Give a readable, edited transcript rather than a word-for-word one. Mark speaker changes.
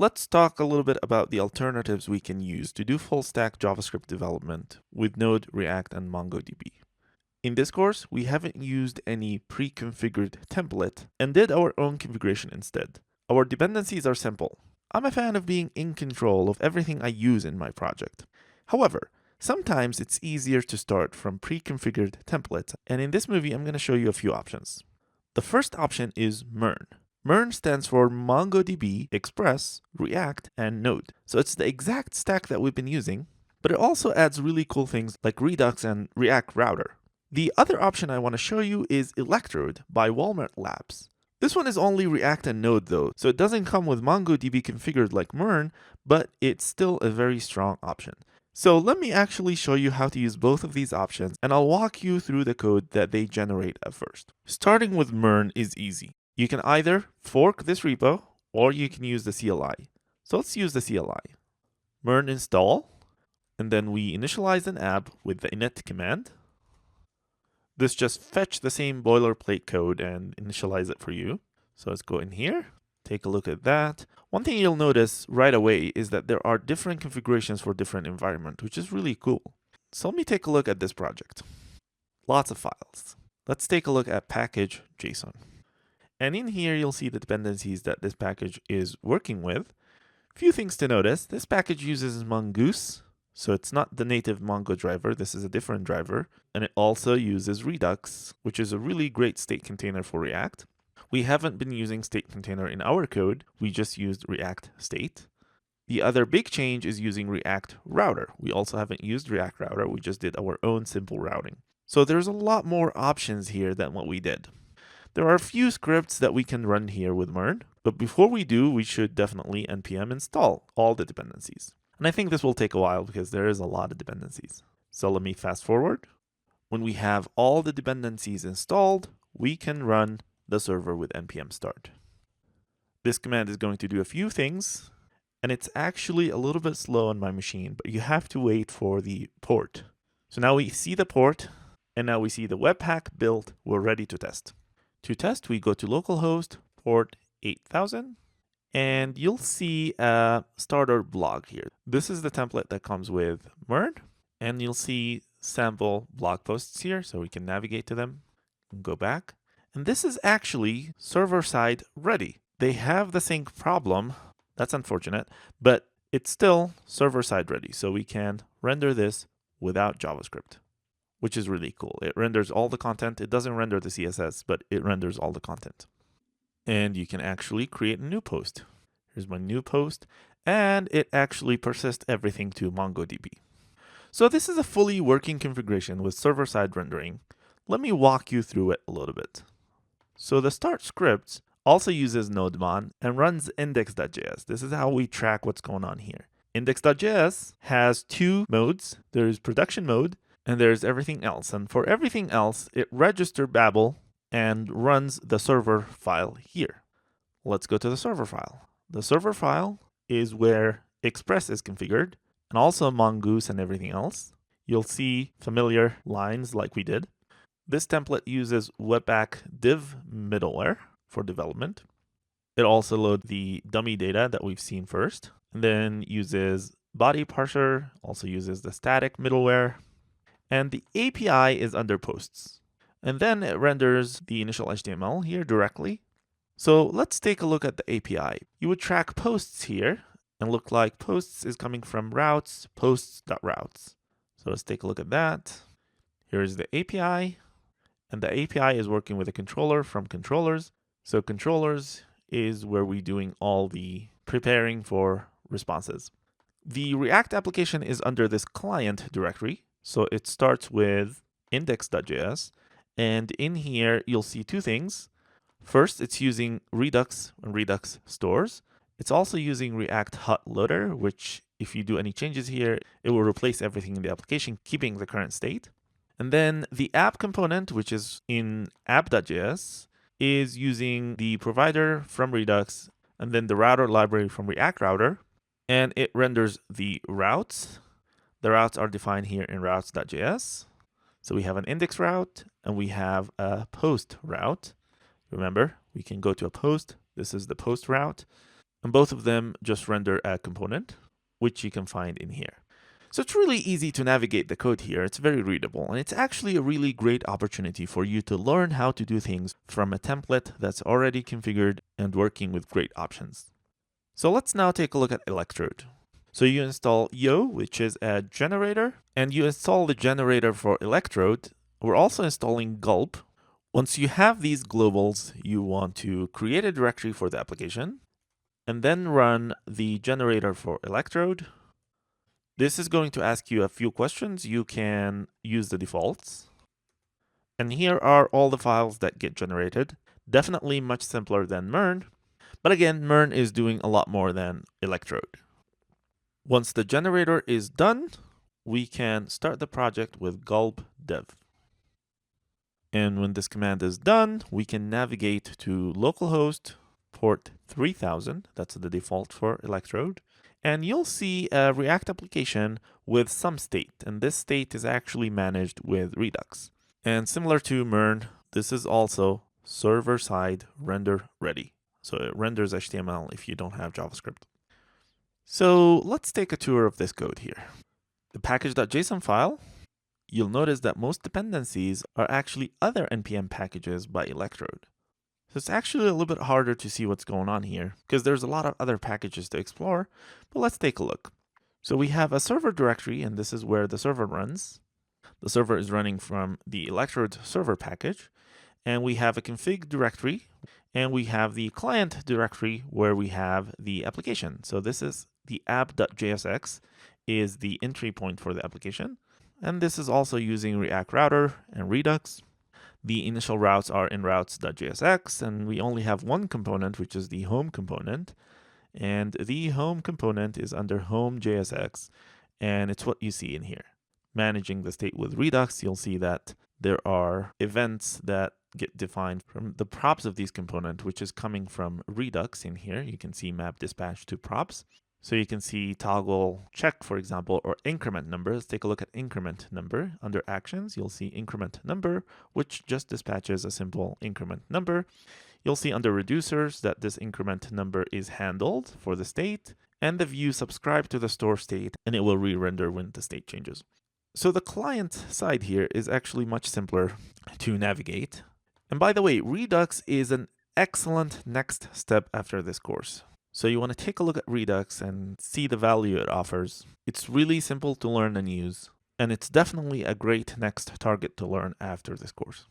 Speaker 1: Let's talk a little bit about the alternatives we can use to do full-stack JavaScript development with Node, React, and MongoDB. In this course, we haven't used any pre-configured template and did our own configuration instead. Our dependencies are simple. I'm a fan of being in control of everything I use in my project. However, sometimes it's easier to start from pre-configured templates, and in this movie, I'm going to show you a few options. The first option is MERN. MERN stands for MongoDB, Express, React, and Node. So it's the exact stack that we've been using, but it also adds really cool things like Redux and React Router. The other option I want to show you is Electrode by Walmart Labs. This one is only React and Node though, so it doesn't come with MongoDB configured like MERN, but it's still a very strong option. So let me actually show you how to use both of these options, and I'll walk you through the code that they generate at first. Starting with MERN is easy. You can either fork this repo, or you can use the CLI. So let's use the CLI. MERN install, and then we initialize an app with the init command. This just fetch the same boilerplate code and initialize it for you. So let's go in here, take a look at that. One thing you'll notice right away is that there are different configurations for different environments, which is really cool. So let me take a look at this project. Lots of files. Let's take a look at package.json. And in here, you'll see the dependencies that this package is working with. Few things to notice. This package uses Mongoose, so it's not the native Mongo driver. This is a different driver. And it also uses Redux, which is a really great state container for React. We haven't been using state container in our code. We just used React state. The other big change is using React Router. We also haven't used React Router. We just did our own simple routing. So there's a lot more options here than what we did. There are a few scripts that we can run here with MERN, but before we do, we should definitely npm install all the dependencies. And I think this will take a while because there is a lot of dependencies. So let me fast forward. When we have all the dependencies installed, we can run the server with npm start. This command is going to do a few things, and it's actually a little bit slow on my machine, but you have to wait for the port. So now we see the port, and now we see the Webpack built. We're ready to test. To test, we go to localhost port 8000, and you'll see a starter blog here. This is the template that comes with MERN, and you'll see sample blog posts here, so we can navigate to them and go back. And this is actually server-side ready. They have the sync problem. That's unfortunate, but it's still server-side ready, so we can render this without JavaScript, which is really cool. It renders all the content. It doesn't render the CSS, but it renders all the content. And you can actually create a new post. Here's my new post, and it actually persists everything to MongoDB. So this is a fully working configuration with server-side rendering. Let me walk you through it a little bit. So the start script also uses NodeMon and runs index.js. This is how we track what's going on here. Index.js has two modes. There's production mode, and there's everything else. And for everything else, it registers Babel and runs the server file here. Let's go to the server file. The server file is where Express is configured, and also Mongoose and everything else. You'll see familiar lines like we did. This template uses Webpack div middleware for development. It also loads the dummy data that we've seen first, and then uses body parser, also uses the static middleware. And the API is under posts. And then it renders the initial HTML here directly. So let's take a look at the API. You would track posts here and look like posts is coming from routes, posts.routes. So let's take a look at that. Here's the API. And the API is working with a controller from controllers. So controllers is where we're doing all the preparing for responses. The React application is under this client directory. So it starts with index.js, and in here you'll see two things. First, it's using Redux and Redux stores. It's also using React hot loader, which if you do any changes here, it will replace everything in the application, keeping the current state. And then the app component, which is in app.js, is using the provider from Redux, and then the router library from React Router, and it renders the routes. The routes are defined here in routes.js. So we have an index route and we have a post route. Remember, we can go to a post. This is the post route. And both of them just render a component, which you can find in here. So it's really easy to navigate the code here. It's very readable, and it's actually a really great opportunity for you to learn how to do things from a template that's already configured and working with great options. So let's now take a look at Electrode. So you install Yo, which is a generator, and you install the generator for Electrode. We're also installing Gulp. Once you have these globals, you want to create a directory for the application, and then run the generator for Electrode. This is going to ask you a few questions. You can use the defaults. And here are all the files that get generated. Definitely much simpler than MERN. But again, MERN is doing a lot more than Electrode. Once the generator is done, we can start the project with gulp dev. And when this command is done, we can navigate to localhost port 3000. That's the default for Electrode. And you'll see a React application with some state. And this state is actually managed with Redux. And similar to MERN, this is also server-side render ready. So it renders HTML if you don't have JavaScript. So let's take a tour of this code here. The package.json file, you'll notice that most dependencies are actually other NPM packages by Electrode. So it's actually a little bit harder to see what's going on here because there's a lot of other packages to explore, but let's take a look. So we have a server directory, and this is where the server runs. The server is running from the Electrode server package, and we have a config directory, and we have the client directory where we have the application. So this is the app.jsx is the entry point for the application. And this is also using React Router and Redux. The initial routes are in routes.jsx, and we only have one component, which is the home component. And the home component is under home.jsx, and it's what you see in here. Managing the state with Redux, you'll see that there are events that get defined from the props of these components, which is coming from Redux in here. You can see map dispatch to props. So you can see toggle check, for example, or increment number. Let's take a look at increment number. Under actions, you'll see increment number, which just dispatches a simple increment number. You'll see under reducers that this increment number is handled for the state, and the view subscribe to the store state, and it will re-render when the state changes. So the client side here is actually much simpler to navigate. And by the way, Redux is an excellent next step after this course. So you want to take a look at Redux and see the value it offers. It's really simple to learn and use, and it's definitely a great next target to learn after this course.